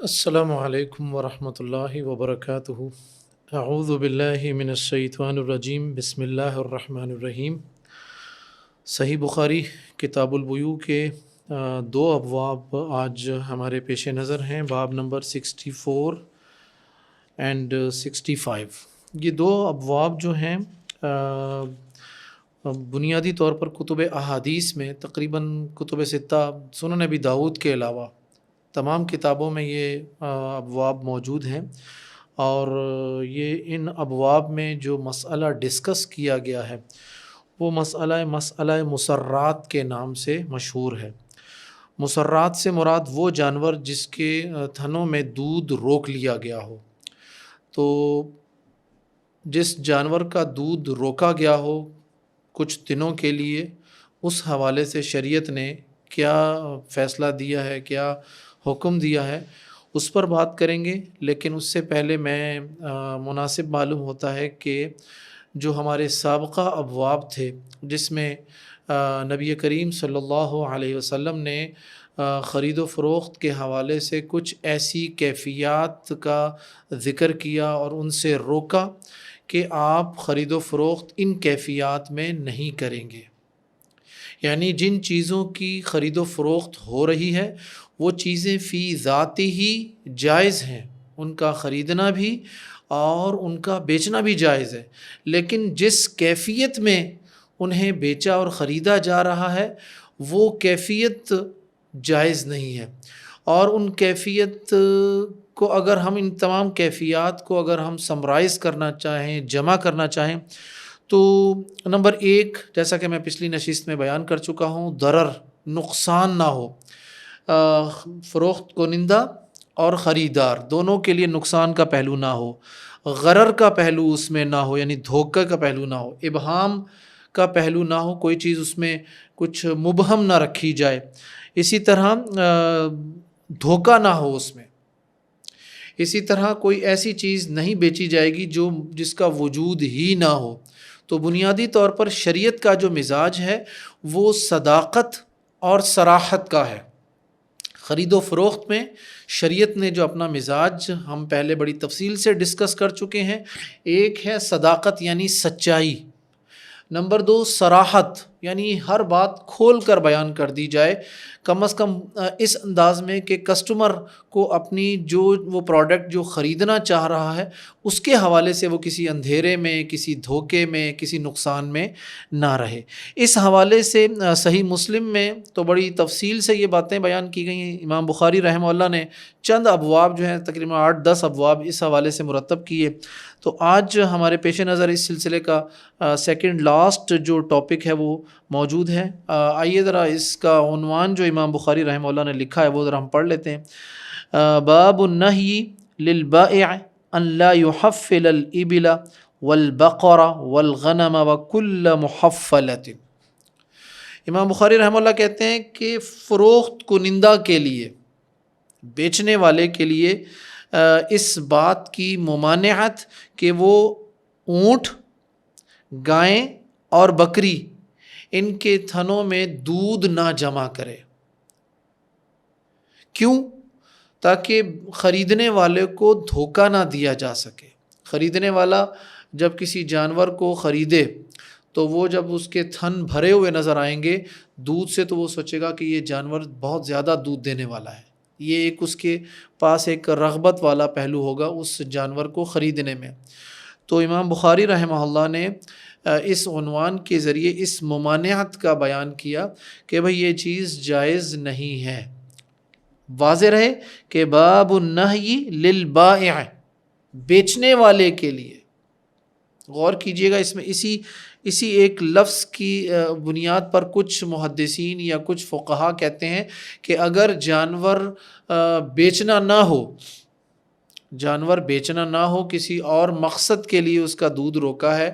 السلام علیکم ورحمۃ اللہ وبرکاتہ۔ اعوذ باللہ من الشیطان الرجیم، بسم اللہ الرحمن الرحیم۔ صحیح بخاری کتاب البیوع کے دو ابواب آج ہمارے پیش نظر ہیں، باب نمبر 64 اینڈ 65۔ یہ دو ابواب جو ہیں بنیادی طور پر کتب احادیث میں تقریباً کتب ستہ سنن ابی داؤد کے علاوہ تمام کتابوں میں یہ ابواب موجود ہیں، اور یہ ان ابواب میں جو مسئلہ ڈسکس کیا گیا ہے وہ مسئلہ مسرات کے نام سے مشہور ہے۔ مسرات سے مراد وہ جانور جس کے تھنوں میں دودھ روک لیا گیا ہو۔ تو جس جانور کا دودھ روکا گیا ہو کچھ دنوں کے لیے، اس حوالے سے شریعت نے کیا فیصلہ دیا ہے، کیا حکم دیا ہے، اس پر بات کریں گے۔ لیکن اس سے پہلے میں مناسب معلوم ہوتا ہے کہ جو ہمارے سابقہ ابواب تھے جس میں نبی کریم صلی اللہ علیہ وسلم نے خرید و فروخت کے حوالے سے کچھ ایسی کیفیات کا ذکر کیا اور ان سے روکا کہ آپ خرید و فروخت ان کیفیات میں نہیں کریں گے، یعنی جن چیزوں کی خرید و فروخت ہو رہی ہے وہ چیزیں فی ذاتی ہی جائز ہیں، ان کا خریدنا بھی اور ان کا بیچنا بھی جائز ہے، لیکن جس کیفیت میں انہیں بیچا اور خریدا جا رہا ہے وہ کیفیت جائز نہیں ہے۔ اور ان کیفیت کو اگر ہم ان تمام کیفیات کو اگر ہم سمرائز کرنا چاہیں، جمع کرنا چاہیں، تو نمبر ایک، جیسا کہ میں پچھلی نشست میں بیان کر چکا ہوں، ضرر، نقصان نہ ہو، فروخت کنندہ اور خریدار دونوں کے لیے نقصان کا پہلو نہ ہو، غرر کا پہلو اس میں نہ ہو، یعنی دھوکہ کا پہلو نہ ہو، ابہام کا پہلو نہ ہو، کوئی چیز اس میں کچھ مبہم نہ رکھی جائے، اسی طرح دھوکہ نہ ہو اس میں، اسی طرح کوئی ایسی چیز نہیں بیچی جائے گی جس کا وجود ہی نہ ہو۔ تو بنیادی طور پر شریعت کا جو مزاج ہے وہ صداقت اور صراحت کا ہے۔ خرید و فروخت میں شریعت نے جو اپنا مزاج ہم پہلے بڑی تفصیل سے ڈسکس کر چکے ہیں، ایک ہے صداقت یعنی سچائی، نمبر دو صراحت یعنی ہر بات کھول کر بیان کر دی جائے، کم از کم اس انداز میں کہ کسٹمر کو اپنی جو وہ پروڈکٹ جو خریدنا چاہ رہا ہے اس کے حوالے سے وہ کسی اندھیرے میں، کسی دھوکے میں، کسی نقصان میں نہ رہے۔ اس حوالے سے صحیح مسلم میں تو بڑی تفصیل سے یہ باتیں بیان کی گئی ہیں۔ امام بخاری رحمہ اللہ نے چند ابواب جو ہیں تقریباً 8-10 ابواب اس حوالے سے مرتب کیے۔ تو آج ہمارے پیش نظر اس سلسلے کا سیکنڈ لاسٹ جو ٹاپک ہے وہ موجود ہے۔ آئیے ذرا اس کا عنوان جو امام بخاری رحمہ اللہ نے لکھا ہے وہ ذرا ہم پڑھ لیتے ہیں۔ باب النہی للبائع ان لا يحفل الابل والبقر والغنم وكل محفلۃ۔ امام بخاری رحمہ اللہ کہتے ہیں کہ فروخت کنندہ کے لیے، بیچنے والے کے لیے اس بات کی ممانعت کہ وہ اونٹ، گائیں اور بکری ان کے تھنوں میں دودھ نہ جمع کرے۔ کیوں؟ تاکہ خریدنے والے کو دھوکہ نہ دیا جا سکے۔ خریدنے والا جب کسی جانور کو خریدے تو وہ جب اس کے تھن بھرے ہوئے نظر آئیں گے دودھ سے تو وہ سوچے گا کہ یہ جانور بہت زیادہ دودھ دینے والا ہے، یہ ایک اس کے پاس ایک رغبت والا پہلو ہوگا اس جانور کو خریدنے میں۔ تو امام بخاری رحمہ اللہ نے اس عنوان کے ذریعے اس ممانعت کا بیان کیا کہ بھئی یہ چیز جائز نہیں ہے۔ واضح رہے کہ باب النہی للبائع، بیچنے والے کے لیے۔ غور کیجئے گا اس میں اسی ایک لفظ کی بنیاد پر کچھ محدثین یا کچھ فقہا کہتے ہیں کہ اگر جانور بیچنا نہ ہو کسی اور مقصد کے لیے اس کا دودھ روکا ہے،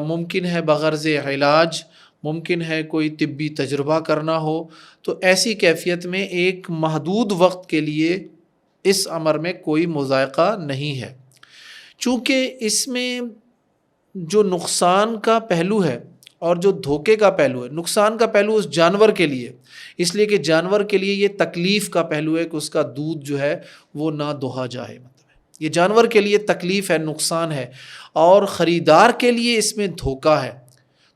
ممکن ہے بغرض علاج، ممکن ہے کوئی طبی تجربہ کرنا ہو، تو ایسی کیفیت میں ایک محدود وقت کے لیے اس امر میں کوئی مضائقہ نہیں ہے۔ چونکہ اس میں جو نقصان کا پہلو ہے اور جو دھوکے کا پہلو ہے، نقصان کا پہلو اس جانور کے لیے، اس لیے کہ جانور کے لیے یہ تکلیف کا پہلو ہے کہ اس کا دودھ جو ہے وہ نہ دوہا جائے، مطلب یہ جانور کے لیے تکلیف ہے، نقصان ہے، اور خریدار کے لیے اس میں دھوکہ ہے۔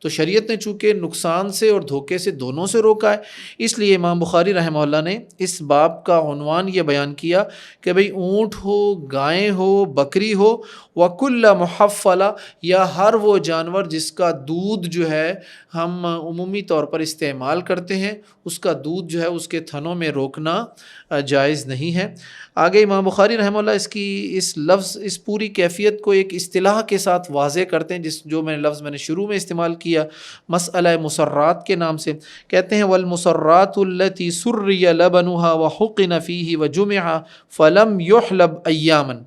تو شریعت نے چونکہ نقصان سے اور دھوکے سے دونوں سے روکا ہے، اس لیے امام بخاری رحمہ اللہ نے اس باب کا عنوان یہ بیان کیا کہ بھئی اونٹ ہو، گائیں ہو، بکری ہو، وَكُلَّ مُحَفَّلَ، یا ہر وہ جانور جس کا دودھ جو ہے ہم عمومی طور پر استعمال کرتے ہیں، اس کا دودھ جو ہے اس کے تھنوں میں روکنا جائز نہیں ہے۔ آگے امام بخاری رحمہ اللہ اس پوری کیفیت کو ایک اصطلاح کے ساتھ واضح کرتے ہیں، جو میں نے شروع میں استعمال کیا، مسئلہ مسرات کے نام سے، کہتے ہیں والمسرات التي سري لبنها وحقن فيه وجمع فلم يحلب ایاما،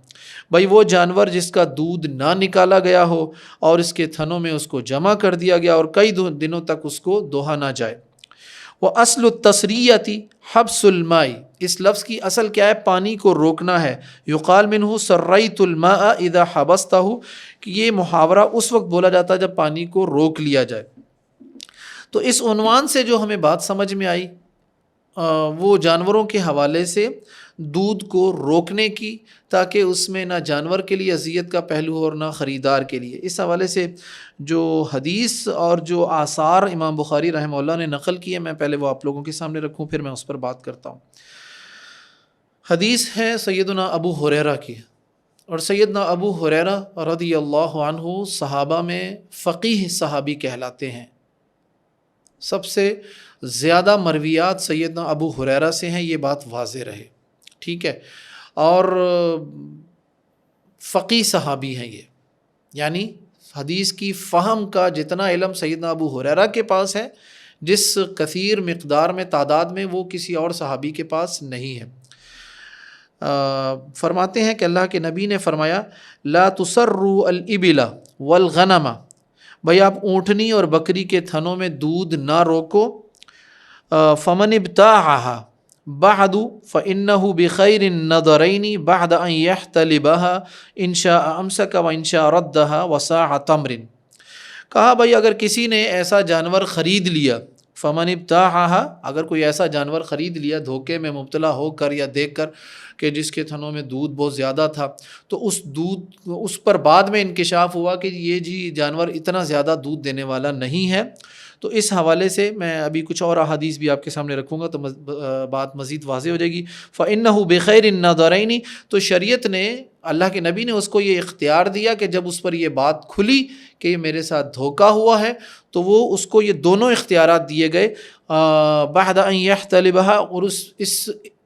بھائی وہ جانور جس کا دودھ نہ نکالا گیا ہو اور اس کے تھنوں میں اس کو جمع کر دیا گیا اور کئی دنوں تک اس کو دوہا نہ جائے۔ وَأَصْلُ التَّسْرِيَّةِ حَبْسُ الْمَاءِ، اس لفظ کی اصل کیا ہے؟ پانی کو روکنا ہے۔ یقال منہ سرّیت الماء اذا حبستہ، کہ یہ محاورہ اس وقت بولا جاتا ہے جب پانی کو روک لیا جائے۔ تو اس عنوان سے جو ہمیں بات سمجھ میں آئی وہ جانوروں کے حوالے سے دودھ کو روکنے کی، تاکہ اس میں نہ جانور کے لیے اذیت کا پہلو ہو اور نہ خریدار کے لیے۔ اس حوالے سے جو حدیث اور جو آثار امام بخاری رحمہ اللہ نے نقل کیے، میں پہلے وہ آپ لوگوں کے سامنے رکھوں، پھر میں اس پر بات کرتا ہوں۔ حدیث ہے سیدنا ابو ہریرہ کی، اور سیدنا ابو ہریرہ رضی اللہ عنہ صحابہ میں فقیہ صحابی کہلاتے ہیں۔ سب سے زیادہ مرویات سیدنا ابو ہریرہ سے ہیں، یہ بات واضح رہے، ٹھیک ہے، اور فقیہ صحابی ہیں یہ، یعنی حدیث کی فہم کا جتنا علم سیدنا ابو ہریرہ کے پاس ہے، جس کثیر مقدار میں تعداد میں، وہ کسی اور صحابی کے پاس نہیں ہے۔ فرماتے ہیں کہ اللہ کے نبی نے فرمایا لا تسروا الابل والغنم، بھئی آپ اونٹنی اور بکری کے تھنوں میں دودھ نہ روکو، فمن ابتاعها بعد فإنه بخير النظرين بعد أن يحتلبها إن شاء أمسك وإن شاء ردها وساع تمر، کہا بھئی اگر کسی نے ایسا جانور خرید لیا، فمن ابتاعها، اگر کوئی ایسا جانور خرید لیا دھوکے میں مبتلا ہو کر یا دیکھ کر کہ جس کے تھنوں میں دودھ بہت زیادہ تھا، تو اس پر بعد میں انکشاف ہوا کہ یہ جی جانور اتنا زیادہ دودھ دینے والا نہیں ہے، تو اس حوالے سے میں ابھی کچھ اور احادیث بھی آپ کے سامنے رکھوں گا تو بات مزید واضح ہو جائے گی۔ فَإِنَّهُ بِخَيْرِ النَّظَرَيْنِ، تو شریعت نے، اللہ کے نبی نے اس کو یہ اختیار دیا کہ جب اس پر یہ بات کھلی کہ یہ میرے ساتھ دھوکا ہوا ہے، تو وہ اس کو یہ دونوں اختیارات دیے گئے، بعد ان يحتلبها، اور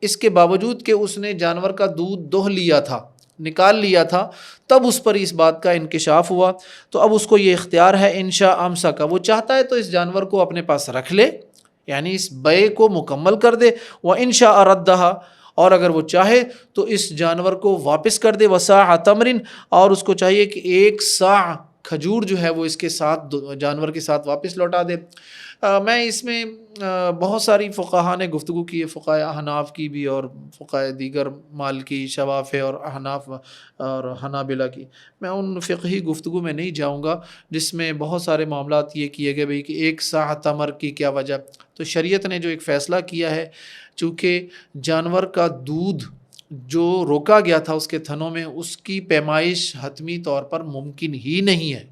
اس کے باوجود کہ اس نے جانور کا دودھ دوہ لیا تھا، نکال لیا تھا، تب اس پر اس بات کا انکشاف ہوا، تو اب اس کو یہ اختیار ہے انشاء امسک، وہ چاہتا ہے تو اس جانور کو اپنے پاس رکھ لے، یعنی اس بیع کو مکمل کر دے، وانشاء ردها، اور اگر وہ چاہے تو اس جانور کو واپس کر دے، وساع تمر، اور اس کو چاہیے کہ ایک ساع کھجور جو ہے وہ اس کے ساتھ، جانور کے ساتھ واپس لوٹا دے۔ میں اس میں بہت ساری فقہاء نے گفتگو کی ہے، فقہاء احناف کی بھی اور فقہاء دیگر مالکی، شوافع اور احناف اور حنابلہ کی، میں ان فقہی گفتگو میں نہیں جاؤں گا جس میں بہت سارے معاملات یہ کیے گئے بھئی کہ ایک ساع تمر کی کیا وجہ۔ تو شریعت نے جو ایک فیصلہ کیا ہے، چونکہ جانور کا دودھ جو روکا گیا تھا اس کے تھنوں میں، اس کی پیمائش حتمی طور پر ممکن ہی نہیں ہے،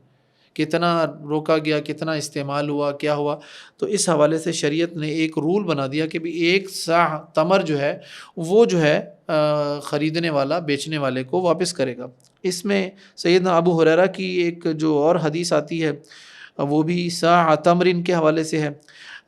کتنا روکا گیا، کتنا استعمال ہوا، کیا ہوا، تو اس حوالے سے شریعت نے ایک رول بنا دیا کہ بھی ایک ساع تمر جو ہے وہ جو ہے خریدنے والا بیچنے والے کو واپس کرے گا۔ اس میں سیدنا ابو ہریرہ کی ایک جو اور حدیث آتی ہے وہ بھی ساع تمرن کے حوالے سے ہے۔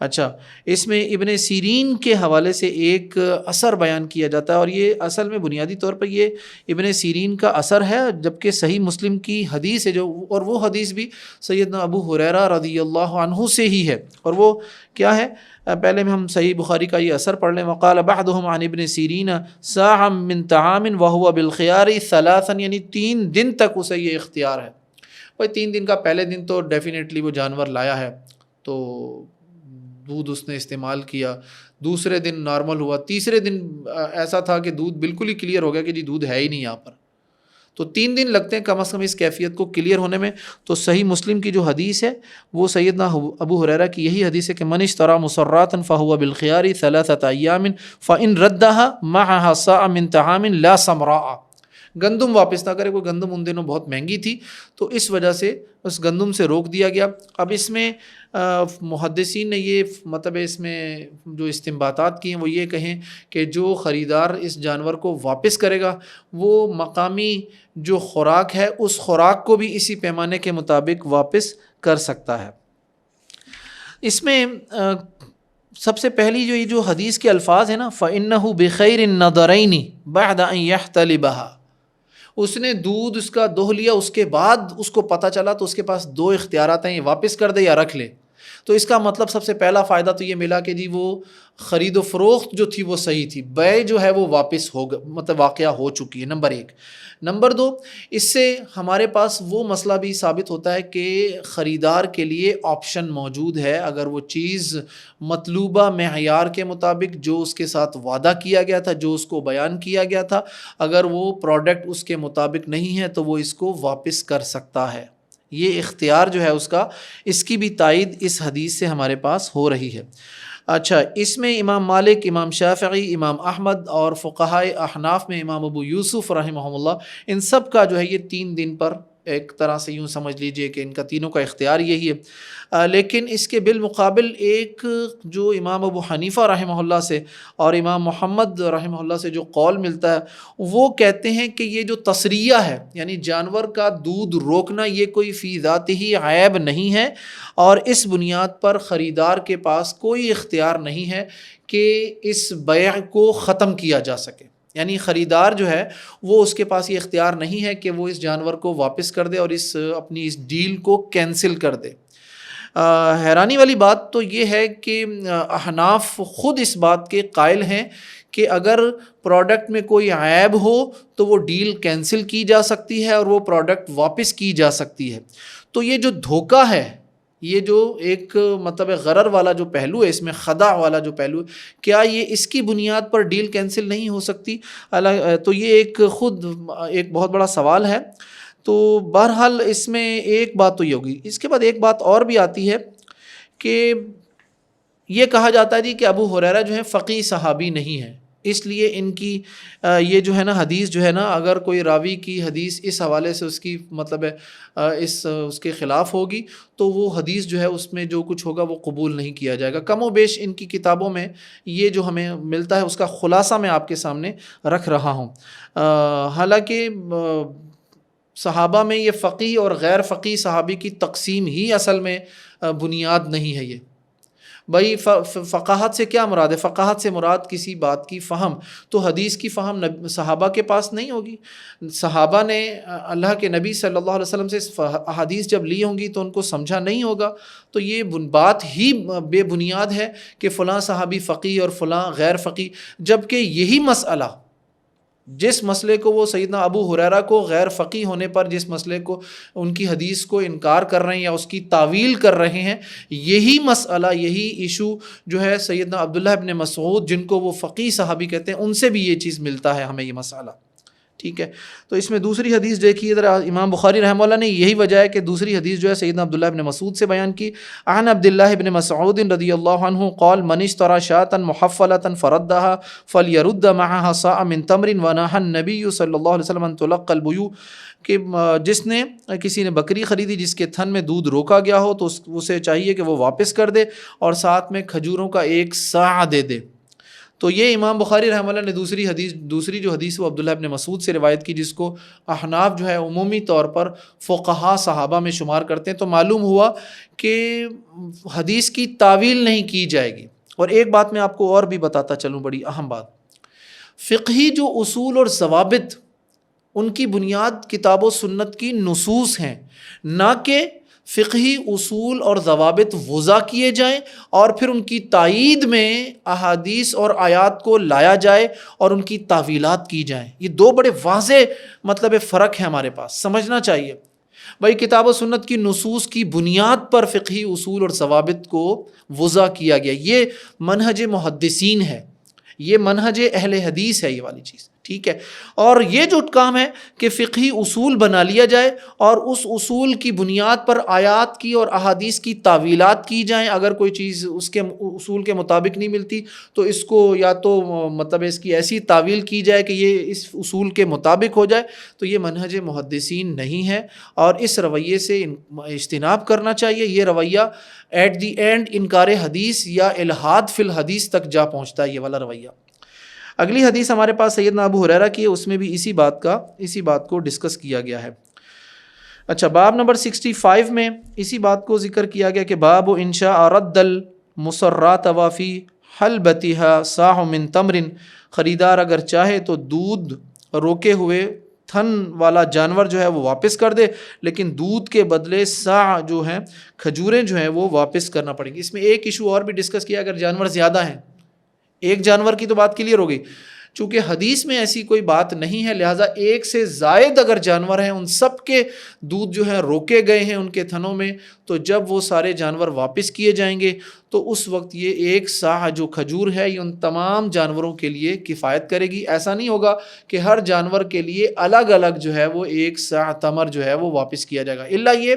اچھا، اس میں ابن سیرین کے حوالے سے ایک اثر بیان کیا جاتا ہے، اور یہ اصل میں بنیادی طور پر یہ ابن سیرین کا اثر ہے، جبکہ صحیح مسلم کی حدیث ہے جو، اور وہ حدیث بھی سیدنا ابو ہریرہ رضی اللہ عنہ سے ہی ہے، اور وہ کیا ہے؟ پہلے میں ہم صحیح بخاری کا یہ اثر پڑھ لیں۔ وقال بعضهم عن ابن سیرین ساعا من طعام وهو بالخيار ثلاثا، یعنی 3 دن تک اسے یہ اختیار ہے۔ بھائی 3 دن کا پہلے دن تو ڈیفینیٹلی وہ جانور لایا ہے تو دودھ اس نے استعمال کیا، دوسرے دن نارمل ہوا، تیسرے دن ایسا تھا کہ دودھ بالکل ہی کلیئر ہو گیا کہ جی دودھ ہے ہی نہیں یہاں پر، تو 3 دن لگتے ہیں کم از کم اس کیفیت کو کلیئر ہونے میں۔ تو صحیح مسلم کی جو حدیث ہے وہ سیدنا ابو ہریرہ کی یہی حدیث ہے کہ من اشترى مسراتا فهو بالخيار 3 أيام فإن ردها معها صاع من طعام لا سمراء۔ گندم واپس نہ کرے، کوئی گندم ان دنوں بہت مہنگی تھی تو اس وجہ سے اس گندم سے روک دیا گیا۔ اب اس میں محدثین نے یہ مطلب اس میں جو استنباطات کی ہیں وہ یہ کہیں کہ جو خریدار اس جانور کو واپس کرے گا وہ مقامی جو خوراک ہے اس خوراک کو بھی اسی پیمانے کے مطابق واپس کر سکتا ہے۔ اس میں سب سے پہلی جو یہ جو حدیث کے الفاظ ہیں نا فَإِنَّهُ بِخَيْرِ النَّظَرَيْنِ بَعْدَ أَن يَحْتَلِبَهَا، اس نے دودھ اس کا دوہ لیا، اس کے بعد اس کو پتہ چلا تو اس کے پاس 2 اختیارات ہیں، یہ واپس کر دے یا رکھ لے۔ تو اس کا مطلب سب سے پہلا فائدہ تو یہ ملا کہ جی وہ خرید و فروخت جو تھی وہ صحیح تھی، بیع جو ہے وہ واپس ہو مطلب واقعہ ہو چکی ہے، نمبر 1۔ نمبر 2، اس سے ہمارے پاس وہ مسئلہ بھی ثابت ہوتا ہے کہ خریدار کے لیے آپشن موجود ہے، اگر وہ چیز مطلوبہ معیار کے مطابق جو اس کے ساتھ وعدہ کیا گیا تھا، جو اس کو بیان کیا گیا تھا، اگر وہ پروڈکٹ اس کے مطابق نہیں ہے تو وہ اس کو واپس کر سکتا ہے۔ یہ اختیار جو ہے اس کا، اس کی بھی تائید اس حدیث سے ہمارے پاس ہو رہی ہے۔ اچھا، اس میں امام مالک، امام شافعی، امام احمد اور فقہائے احناف میں امام ابو یوسف رحمہ اللہ، ان سب کا جو ہے یہ 3 دن پر ایک طرح سے یوں سمجھ لیجئے کہ ان کا تینوں کا اختیار یہی ہے۔ لیکن اس کے بالمقابل ایک جو امام ابو حنیفہ رحمہ اللہ سے اور امام محمد رحمہ اللہ سے جو قول ملتا ہے وہ کہتے ہیں کہ یہ جو تصریہ ہے یعنی جانور کا دودھ روکنا یہ کوئی فی ذات ہی عیب نہیں ہے، اور اس بنیاد پر خریدار کے پاس کوئی اختیار نہیں ہے کہ اس بیع کو ختم کیا جا سکے۔ یعنی خریدار جو ہے وہ اس کے پاس یہ اختیار نہیں ہے کہ وہ اس جانور کو واپس کر دے اور اپنی اس ڈیل کو کینسل کر دے۔ حیرانی والی بات تو یہ ہے کہ احناف خود اس بات کے قائل ہیں کہ اگر پروڈکٹ میں کوئی عیب ہو تو وہ ڈیل کینسل کی جا سکتی ہے اور وہ پروڈکٹ واپس کی جا سکتی ہے۔ تو یہ جو دھوکہ ہے، یہ جو ایک مطلب غرر والا جو پہلو ہے، اس میں خداع والا جو پہلو ہے، کیا یہ اس کی بنیاد پر ڈیل کینسل نہیں ہو سکتی؟ تو یہ ایک خود ایک بہت بڑا سوال ہے۔ تو بہرحال اس میں ایک بات تو یہ ہوگی۔ اس کے بعد ایک بات اور بھی آتی ہے کہ یہ کہا جاتا ہے جی کہ ابو ہریرہ جو ہے فقیہ صحابی نہیں ہے، اس لیے ان کی یہ جو ہے نا حدیث جو ہے نا، اگر کوئی راوی کی حدیث اس حوالے سے اس کی مطلب ہے اس کے خلاف ہوگی تو وہ حدیث جو ہے اس میں جو کچھ ہوگا وہ قبول نہیں کیا جائے گا۔ کم و بیش ان کی کتابوں میں یہ جو ہمیں ملتا ہے اس کا خلاصہ میں آپ کے سامنے رکھ رہا ہوں۔ حالانکہ صحابہ میں یہ فقیہ اور غیر فقیہ صحابی کی تقسیم ہی اصل میں بنیاد نہیں ہے۔ یہ بھائی فقاہت سے کیا مراد ہے؟ فقاہت سے مراد کسی بات کی فہم، تو حدیث کی فہم صحابہ کے پاس نہیں ہوگی۔ صحابہ نے اللہ کے نبی صلی اللہ علیہ وسلم سے احادیث جب لی ہوں گی تو ان کو سمجھا نہیں ہوگا، تو یہ بات ہی بے بنیاد ہے کہ فلاں صحابی فقیہ اور فلاں غیر فقیہ، جبکہ یہی مسئلہ، جس مسئلے کو وہ سیدنا ابو ہریرہ کو غیر فقیہ ہونے پر جس مسئلے کو ان کی حدیث کو انکار کر رہے ہیں یا اس کی تعویل کر رہے ہیں، یہی مسئلہ، یہی ایشو جو ہے سیدنا عبداللہ ابن مسعود جن کو وہ فقیہ صحابی کہتے ہیں ان سے بھی یہ چیز ملتا ہے ہمیں یہ مسئلہ، ٹھیک ہے۔ تو اس میں دوسری حدیث دیکھیے ادھر، امام بخاری رحمہ اللہ نے یہی وجہ ہے کہ دوسری حدیث جو ہے سیدنا عبداللہ ابن مسعود سے بیان کی، عن عبداللہ ابن مسعود رضی اللہ عنہ قال من اشترى شاة محفلة فردها فليرد معها صاع من تمر ونهى النبي صلی اللہ علیہ وسلم ان تلقى البيوع، کہ جس نے کسی نے بکری خریدی جس کے تھن میں دودھ روکا گیا ہو تو اسے چاہیے کہ وہ واپس کر دے اور ساتھ میں کھجوروں کا 1 صاع دے دے۔ تو یہ امام بخاری رحمہ اللہ نے دوسری جو حدیث وہ عبداللہ ابن مسعود سے روایت کی، جس کو احناف جو ہے عمومی طور پر فقہا صحابہ میں شمار کرتے ہیں۔ تو معلوم ہوا کہ حدیث کی تعویل نہیں کی جائے گی۔ اور ایک بات میں آپ کو اور بھی بتاتا چلوں، بڑی اہم بات، فقہی جو اصول اور ضوابط ان کی بنیاد کتاب و سنت کی نصوص ہیں، نہ کہ فقہی اصول اور ضوابط وضع کیے جائیں اور پھر ان کی تائید میں احادیث اور آیات کو لایا جائے اور ان کی تعویلات کی جائیں۔ یہ 2 بڑے واضح مطلب فرق ہے ہمارے پاس، سمجھنا چاہیے۔ بھائی کتاب و سنت کی نصوص کی بنیاد پر فقہی اصول اور ضوابط کو وضع کیا گیا، یہ منہج محدثین ہے، یہ منہج اہل حدیث ہے، یہ والی چیز، ٹھیک ہے. اور یہ جو کام ہے کہ فقہی اصول بنا لیا جائے اور اس اصول کی بنیاد پر آیات کی اور احادیث کی تعویلات کی جائیں. اگر کوئی چیز اس کے اصول کے مطابق نہیں ملتی تو اس کو یا تو مطلب اس کی ایسی تعویل کی جائے کہ یہ اس اصول کے مطابق ہو جائے. تو یہ منہج محدثین نہیں ہے اور اس رویے سے اجتناب کرنا چاہیے. یہ رویہ ایٹ دی اینڈ انکار حدیث یا الحاد فی الحدیث تک جا پہنچتا ہے، یہ والا رویہ. اگلی حدیث ہمارے پاس سیدنا ابو ہریرہ کی ہے، اس میں بھی اسی بات کو ڈسکس کیا گیا ہے. اچھا، باب نمبر 65 میں اسی بات کو ذکر کیا گیا کہ باب انشاء رد المسرات وفی حلبتها صاع من تمر. خریدار اگر چاہے تو دودھ روکے ہوئے تھن والا جانور جو ہے وہ واپس کر دے، لیکن دودھ کے بدلے صاع جو ہیں کھجوریں جو ہیں وہ واپس کرنا پڑیں گی. اس میں ایک ایشو اور بھی ڈسکس کیا، اگر جانور زیادہ ہیں، ایک جانور کی تو بات کلیئر ہو گئی. چونکہ حدیث میں ایسی کوئی بات نہیں ہے، لہٰذا ایک سے زائد اگر جانور ہیں ان سب کے دودھ جو ہیں روکے گئے ہیں ان کے تھنوں میں، تو جب وہ سارے جانور واپس کیے جائیں گے تو اس وقت یہ ایک صاع جو کھجور ہے یہ ان تمام جانوروں کے لیے کفایت کرے گی. ایسا نہیں ہوگا کہ ہر جانور کے لیے الگ الگ جو ہے وہ ایک صاع تمر جو ہے وہ واپس کیا جائے گا. الا یہ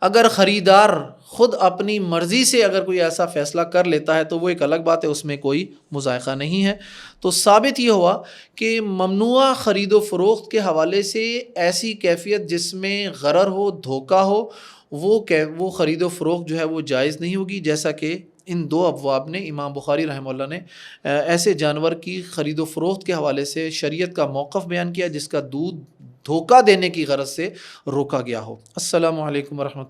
اگر خریدار خود اپنی مرضی سے اگر کوئی ایسا فیصلہ کر لیتا ہے تو وہ ایک الگ بات ہے، اس میں کوئی مضائقہ نہیں ہے. تو ثابت یہ ہوا کہ ممنوع خرید و فروخت کے حوالے سے ایسی کیفیت جس میں غرر ہو، دھوکہ ہو، وہ خرید و فروخت جو ہے وہ جائز نہیں ہوگی. جیسا کہ ان دو ابواب نے امام بخاری رحمہ اللہ نے ایسے جانور کی خرید و فروخت کے حوالے سے شریعت کا موقف بیان کیا جس کا دودھ دھوکہ دینے کی غرض سے روکا گیا ہو. السلام علیکم ورحمۃ اللہ.